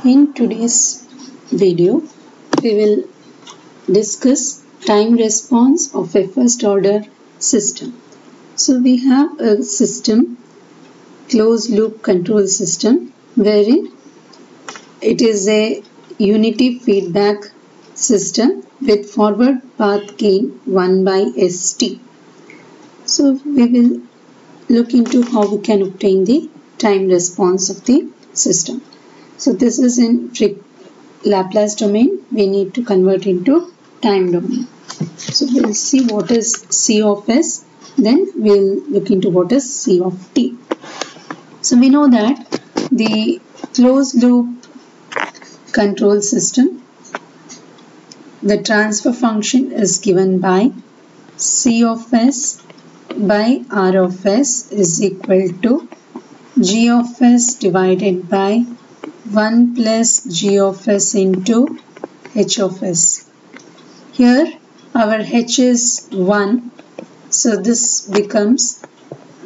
In today's video, we will discuss time response of a first order system. So we have a system, closed loop control system, wherein it is a unity feedback system with forward path gain 1 by ST. So we will look into how we can obtain the time response of the system. So this is in Laplace domain. We need to convert into time domain. So we'll see what is C of S. Then we'll look into what is C of T. So we know that the closed loop control system, the transfer function is given by C of S by R of S is equal to G of S divided by 1 plus G of S into H of S. Here our H is 1, so this becomes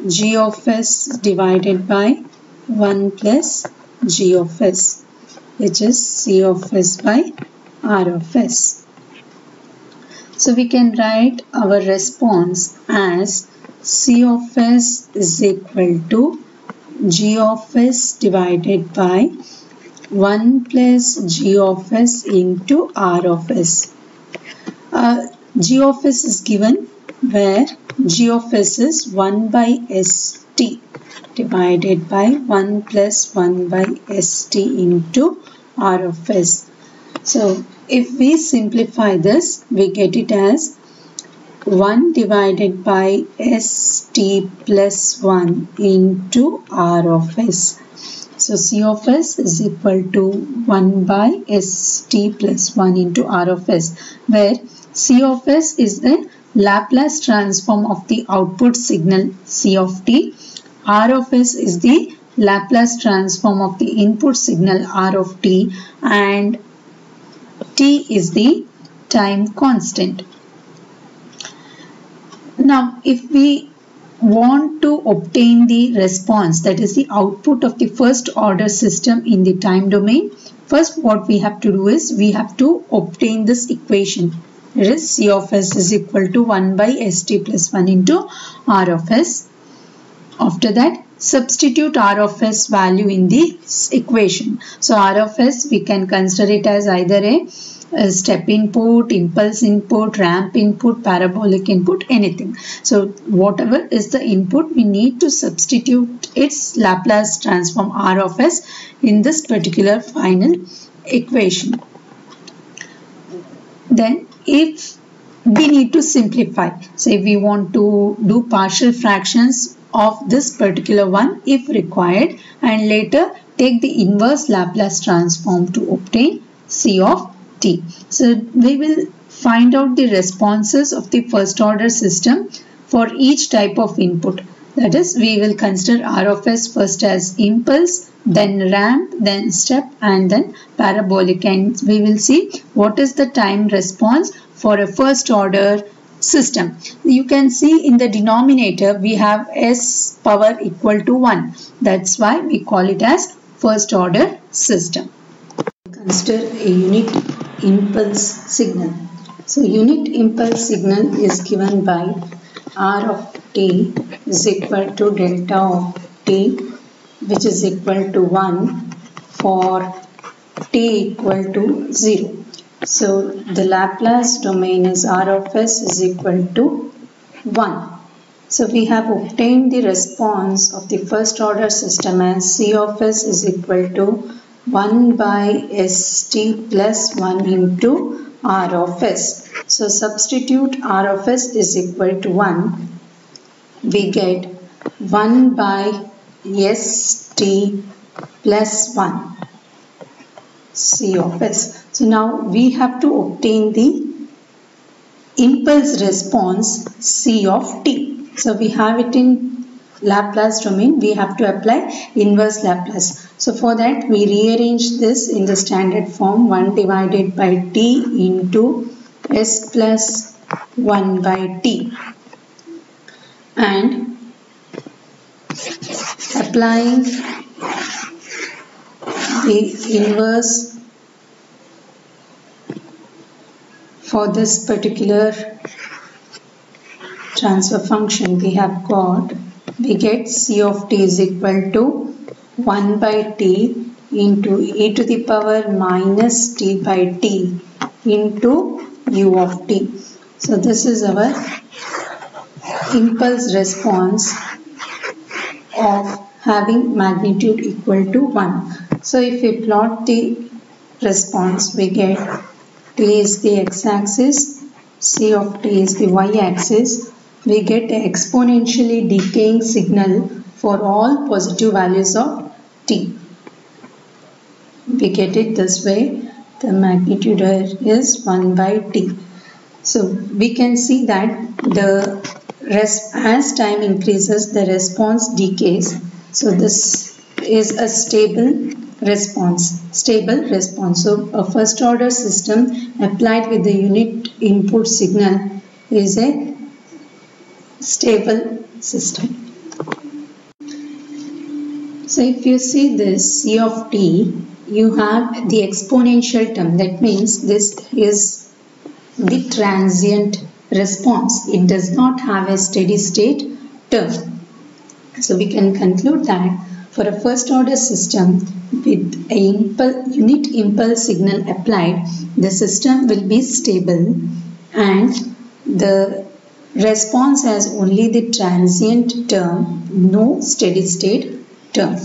G of S divided by 1 plus G of S, which is C of S by R of S. So we can write our response as C of S is equal to G of S divided by 1 plus G of S into R of S. G of S is given where G of S is 1 by ST divided by 1 plus 1 by ST into R of S. So if we simplify this, we get it as 1 divided by ST plus 1 into R of S. So C of S is equal to 1 by ST plus 1 into R of S, where C of S is the Laplace transform of the output signal C of T. R of S is the Laplace transform of the input signal R of T, and T is the time constant. Now, if we want to obtain the response, that is the output of the first order system in the time domain, first what we have to do is we have to obtain this equation. It is C of S is equal to 1 by ST plus 1 into R of S. After that, substitute R of S value in the equation. So R of S, we can consider it as either a step input, impulse input, ramp input, parabolic input, anything. So whatever is the input, we need to substitute its Laplace transform R of S in this particular final equation. Then if we need to simplify, so if we want to do partial fractions of this particular one if required, and later take the inverse Laplace transform to obtain C of T. So we will find out the responses of the first order system for each type of input. That is, we will consider R of S first as impulse, then ramp, then step, and then parabolic, and we will see what is the time response for a first order system. You can see in the denominator we have S power equal to 1. That's why we call it as first order system. Consider a unit impulse signal. So unit impulse signal is given by R of t is equal to delta of t, which is equal to 1 for t equal to 0. So the Laplace domain is R of S is equal to 1. So we have obtained the response of the first order system as C of S is equal to 1 by ST plus 1 into R of S. So substitute R of S is equal to 1. We get 1 by ST plus 1 C of S. So now we have to obtain the impulse response C of T. So we have it in Laplace domain, we have to apply inverse Laplace. So for that we rearrange this in the standard form, 1 divided by t into S plus 1 by t, and applying the inverse for this particular transfer function, we get c of t is equal to 1 by t into e to the power minus t by t into u of t. So this is our impulse response of having magnitude equal to 1. So if we plot the response, we get t is the x-axis, c of t is the y-axis. We get an exponentially decaying signal for all positive values of t. We get it this way. The magnitude is 1 by t. So we can see that as time increases, the response decays. So this is a stable response. So a first order system applied with the unit input signal is a stable system. So if you see this c of t, you have the exponential term. That means this is the transient response. It does not have a steady state term. So we can conclude that for a first order system with a unit impulse signal applied, the system will be stable and the response has only the transient term, no steady state term.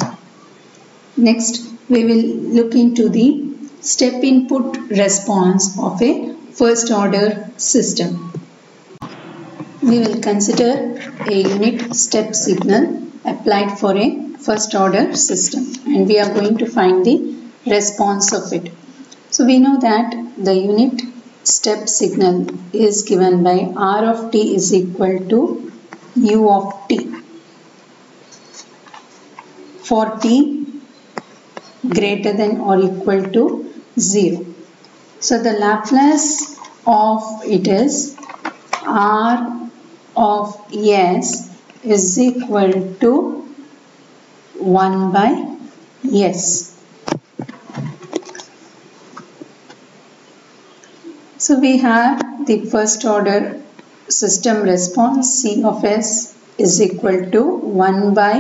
Next, we will look into the step input response of a first order system. We will consider a unit step signal applied for a first order system and we are going to find the response of it. So we know that the unit step signal is given by r of t is equal to u of t for t greater than or equal to 0. So the Laplace of it is r of s is equal to 1 by s. So we have the first order system response c of s is equal to 1 by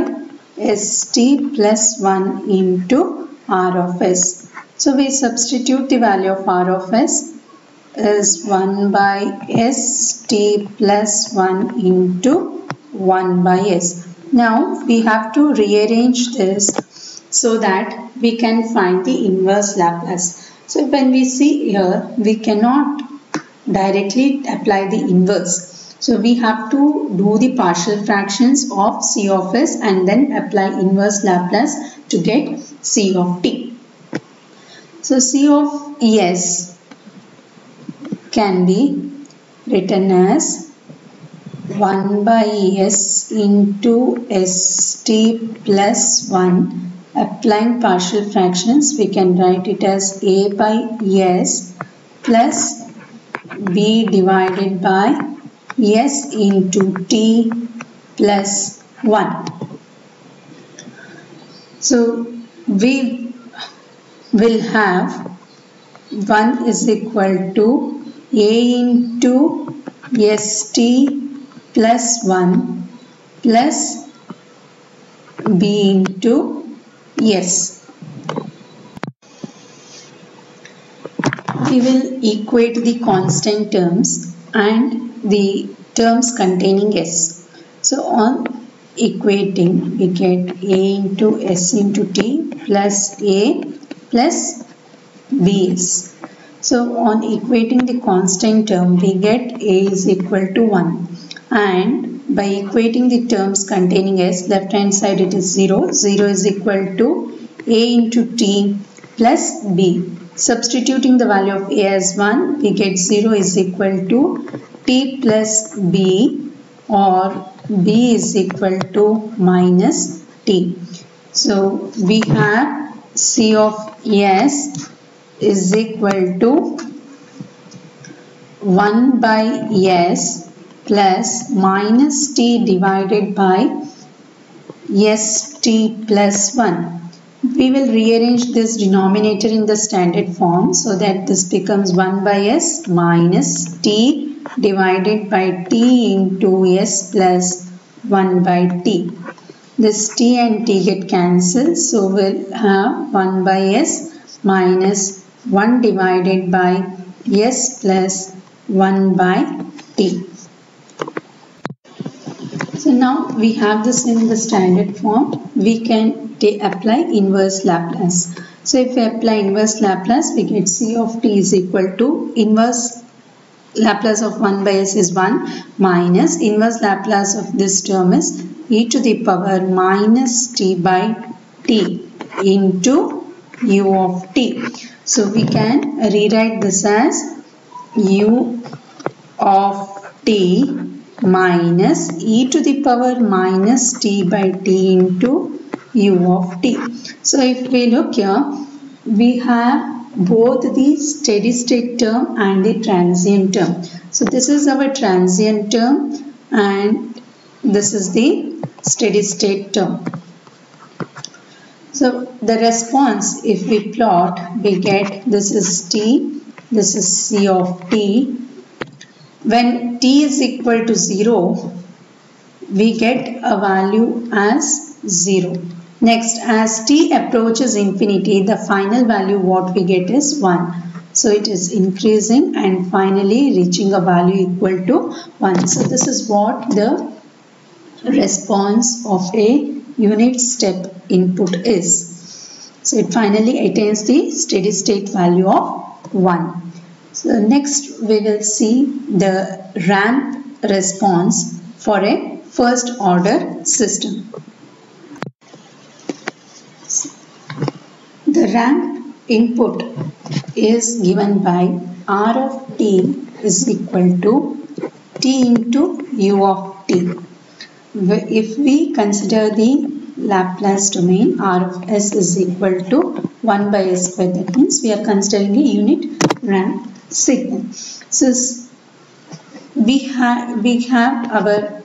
st plus 1 into r of s. So we substitute the value of r of s is 1 by st plus 1 into 1 by s. Now we have to rearrange this so that we can find the inverse Laplace. So when we see here, we cannot directly apply the inverse. So we have to do the partial fractions of c of s and then apply inverse Laplace to get c of t. So c of s can be written as 1 by s into st plus 1. Applying partial fractions, we can write it as a by s plus b divided by s into t plus 1. So we will have 1 is equal to a into st plus 1 plus b into s. We will equate the constant terms and the terms containing s. So on equating, we get a into s into t plus a plus bs. So on equating the constant term, we get a is equal to 1. And by equating the terms containing s, left hand side it is 0. 0 is equal to a into t plus b. Substituting the value of a as 1, we get 0 is equal to t plus b, or b is equal to minus t. So we have c of s is equal to 1 by s plus minus t divided by st plus 1. we will rearrange this denominator in the standard form so that this becomes 1 by s minus t divided by t into s plus 1 by t. This t and t get cancelled, so we'll have 1 by s minus 1 divided by s plus 1 by t. So now we have this in the standard form. We can apply inverse Laplace. So if we apply inverse Laplace, we get c of t is equal to inverse Laplace of 1 by s is 1 minus inverse Laplace of this term is e to the power minus t by t into u of t. So we can rewrite this as u of t minus e to the power minus t by t into u of t. So if we look here, we have both the steady state term and the transient term. So this is our transient term and this is the steady state term. So the response, if we plot, we get this is t, this is c of t. When t is equal to 0, we get a value as 0. Next, as t approaches infinity, the final value what we get is 1. So it is increasing and finally reaching a value equal to 1. So this is what the response of a unit step input is. So it finally attains the steady state value of 1. So next we will see the ramp response for a first order system. The ramp input is given by r of t is equal to t into u of t. If we consider the Laplace domain, r of s is equal to 1 by s square. That means we are considering a unit ramp signal. So we have our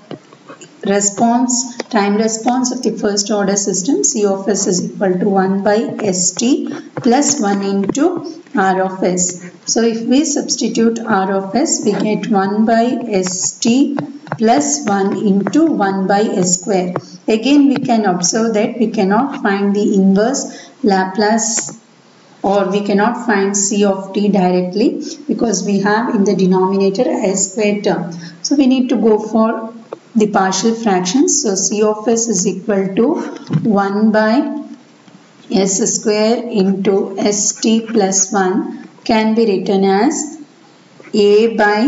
response, time response of the first order system. C of s is equal to 1 by st plus 1 into r of s. So if we substitute r of s, we get 1 by st plus 1 into 1 by s square. Again we can observe that we cannot find the inverse Laplace or we cannot find c of t directly because we have in the denominator a s square term. So we need to go for the partial fractions. So c of s is equal to 1 by s square into st plus 1 can be written as a by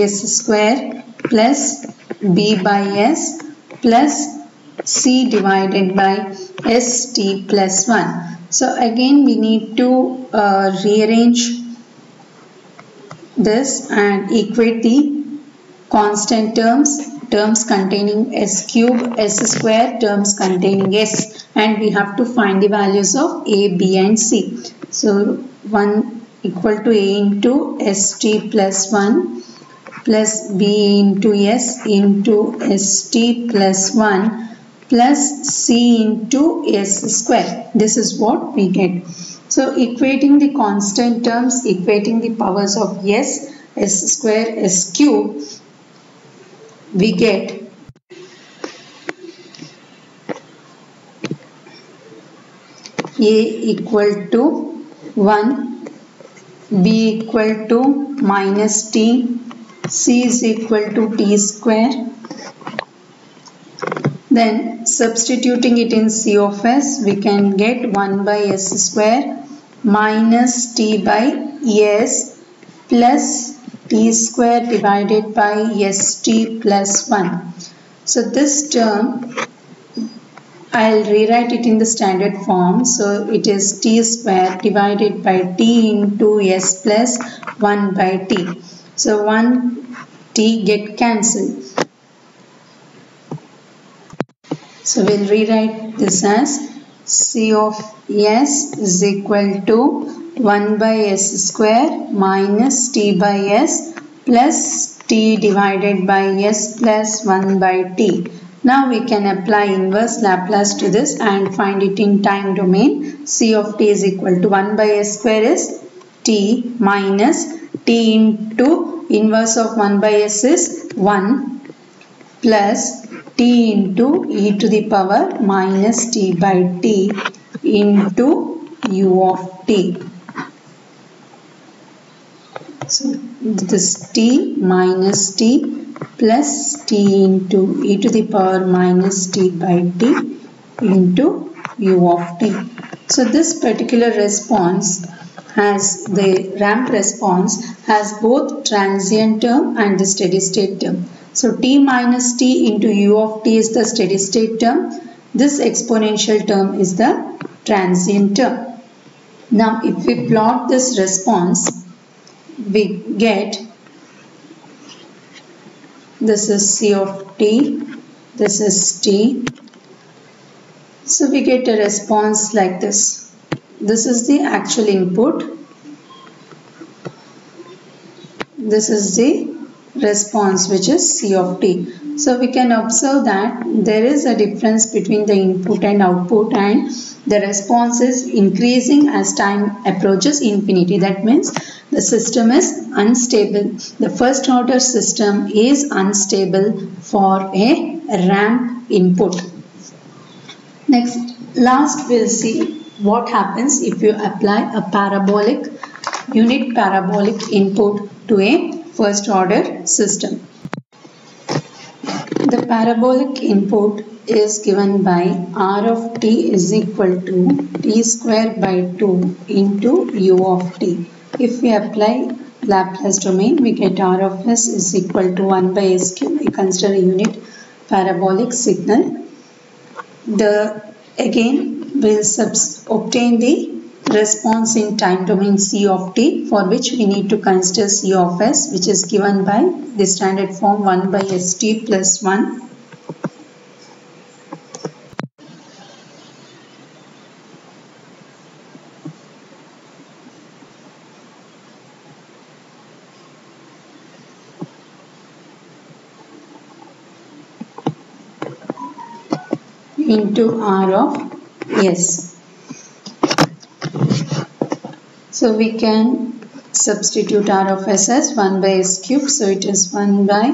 s square plus b by s plus c divided by st plus 1. So again we need to rearrange this and equate the constant terms containing s cube, s square, terms containing s, and we have to find the values of a, b and c. So 1 equal to a into st plus 1 plus b into s into st plus 1 plus c into s square. This is what we get. So equating the constant terms, equating the powers of s square, s cube, we get a equal to 1, b equal to minus t, c is equal to t square. Then substituting it in c of s, we can get 1 by s square minus t by s plus t square divided by st plus 1. So this term I'll rewrite it in the standard form. So it is t square divided by t into s plus 1 by t. So 1 t get cancelled. So we'll rewrite this as c of s is equal to 1 by s square minus t by s plus t divided by s plus 1 by t. Now we can apply inverse Laplace to this and find it in time domain. C of t is equal to 1 by s square is t minus t into inverse of 1 by s is 1 plus t into e to the power minus t by t into u of t. So this t minus t plus t into e to the power minus t by t into u of t. So this particular response has, the ramp response has both transient term and the steady state term. So t minus t into u of t is the steady state term. This exponential term is the transient term. Now if we plot this response, we get this is C of t, this is t. So we get a response like this. This is the actual input. This is the response, which is C of t. So we can observe that there is a difference between the input and output, and the response is increasing as time approaches infinity. That means the system is unstable. The first order system is unstable for a ramp input. Next, last we'll see what happens if you apply a parabolic, unit parabolic input to a first order system. The parabolic input is given by r of t is equal to t square by 2 into u of t. If we apply Laplace domain, we get r of s is equal to 1 by s cube. We consider a unit parabolic signal. Again we'll obtain the response in time domain C of t, for which we need to consider C of s, which is given by the standard form 1 by st plus 1. Into r of s. So we can substitute r of s as 1 by s cube. So it is 1 by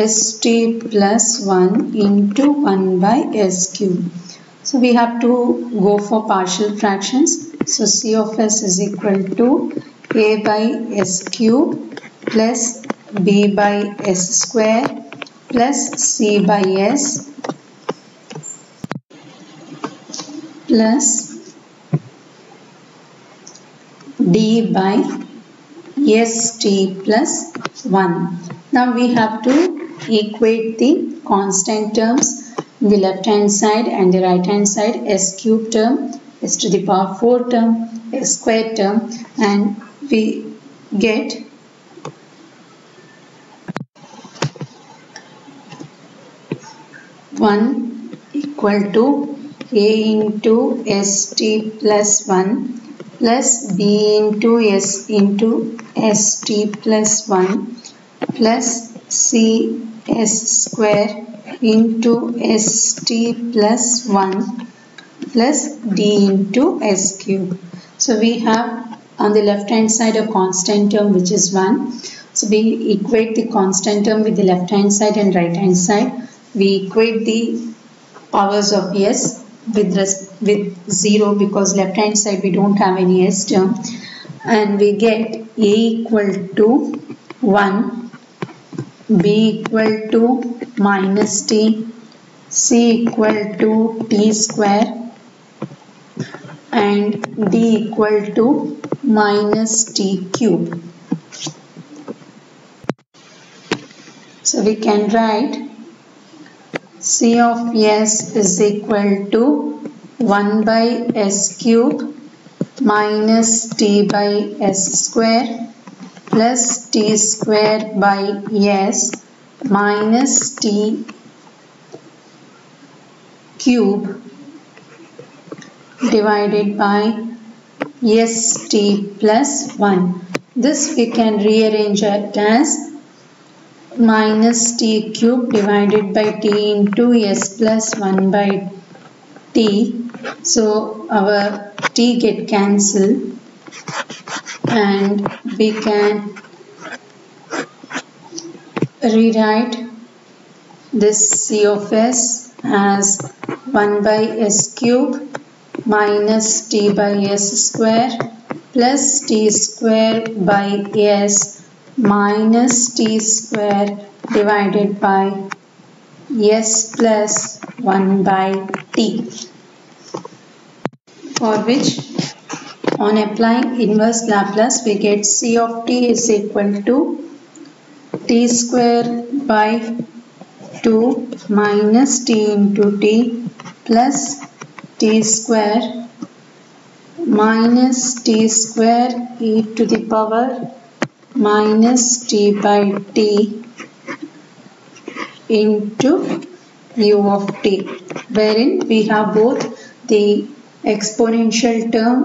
st plus 1 into 1 by s cube. So we have to go for partial fractions. So C of s is equal to a by s cube plus b by s square plus c by s plus d by st plus 1. Now we have to equate the constant terms in the left hand side and the right hand side, s cube term, s to the power 4 term, s square term, and we get one equal to a into st plus 1 plus b into s into st plus 1 plus c s square into st plus 1 plus d into s cube. So we have on the left hand side a constant term which is 1. So we equate the constant term with the left hand side and right hand side. We equate the powers of s with 0 because left hand side we don't have any s term, and we get a equal to 1, b equal to minus t, c equal to t square, and d equal to minus t cube. So we can write C of s is equal to 1 by s cube minus t by s square plus t square by s minus t cube divided by st plus 1. This we can rearrange it as minus t cube divided by t into s plus 1 by t. So our t get cancelled and we can rewrite this c of s as 1 by s cube minus t by s square plus t square by s minus t square divided by s plus 1 by t, for which on applying inverse Laplace we get c of t is equal to t square by 2 minus t into t plus t square minus t square e to the power minus t by t into u of t, wherein we have both the exponential term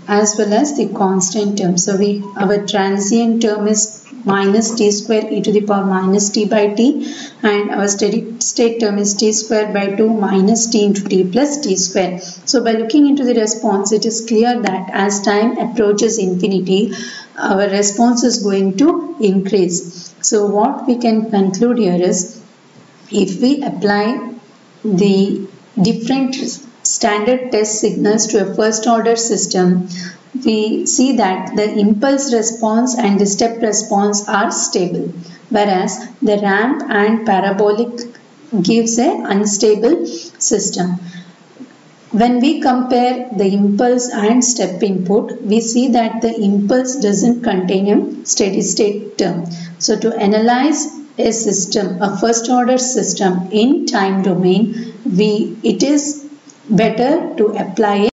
as well as the constant term. So our transient term is minus t square e to the power minus t by t, and our steady state term is t square by 2 minus t into t plus t square. So by looking into the response, it is clear that as time approaches infinity, our response is going to increase. So what we can conclude here is, if we apply the different standard test signals to a first order system, we see that the impulse response and the step response are stable, whereas the ramp and parabolic gives an unstable system. When we compare the impulse and step input, we see that the impulse doesn't contain a steady state term. So to analyze a system, a first order system in time domain, it is better to apply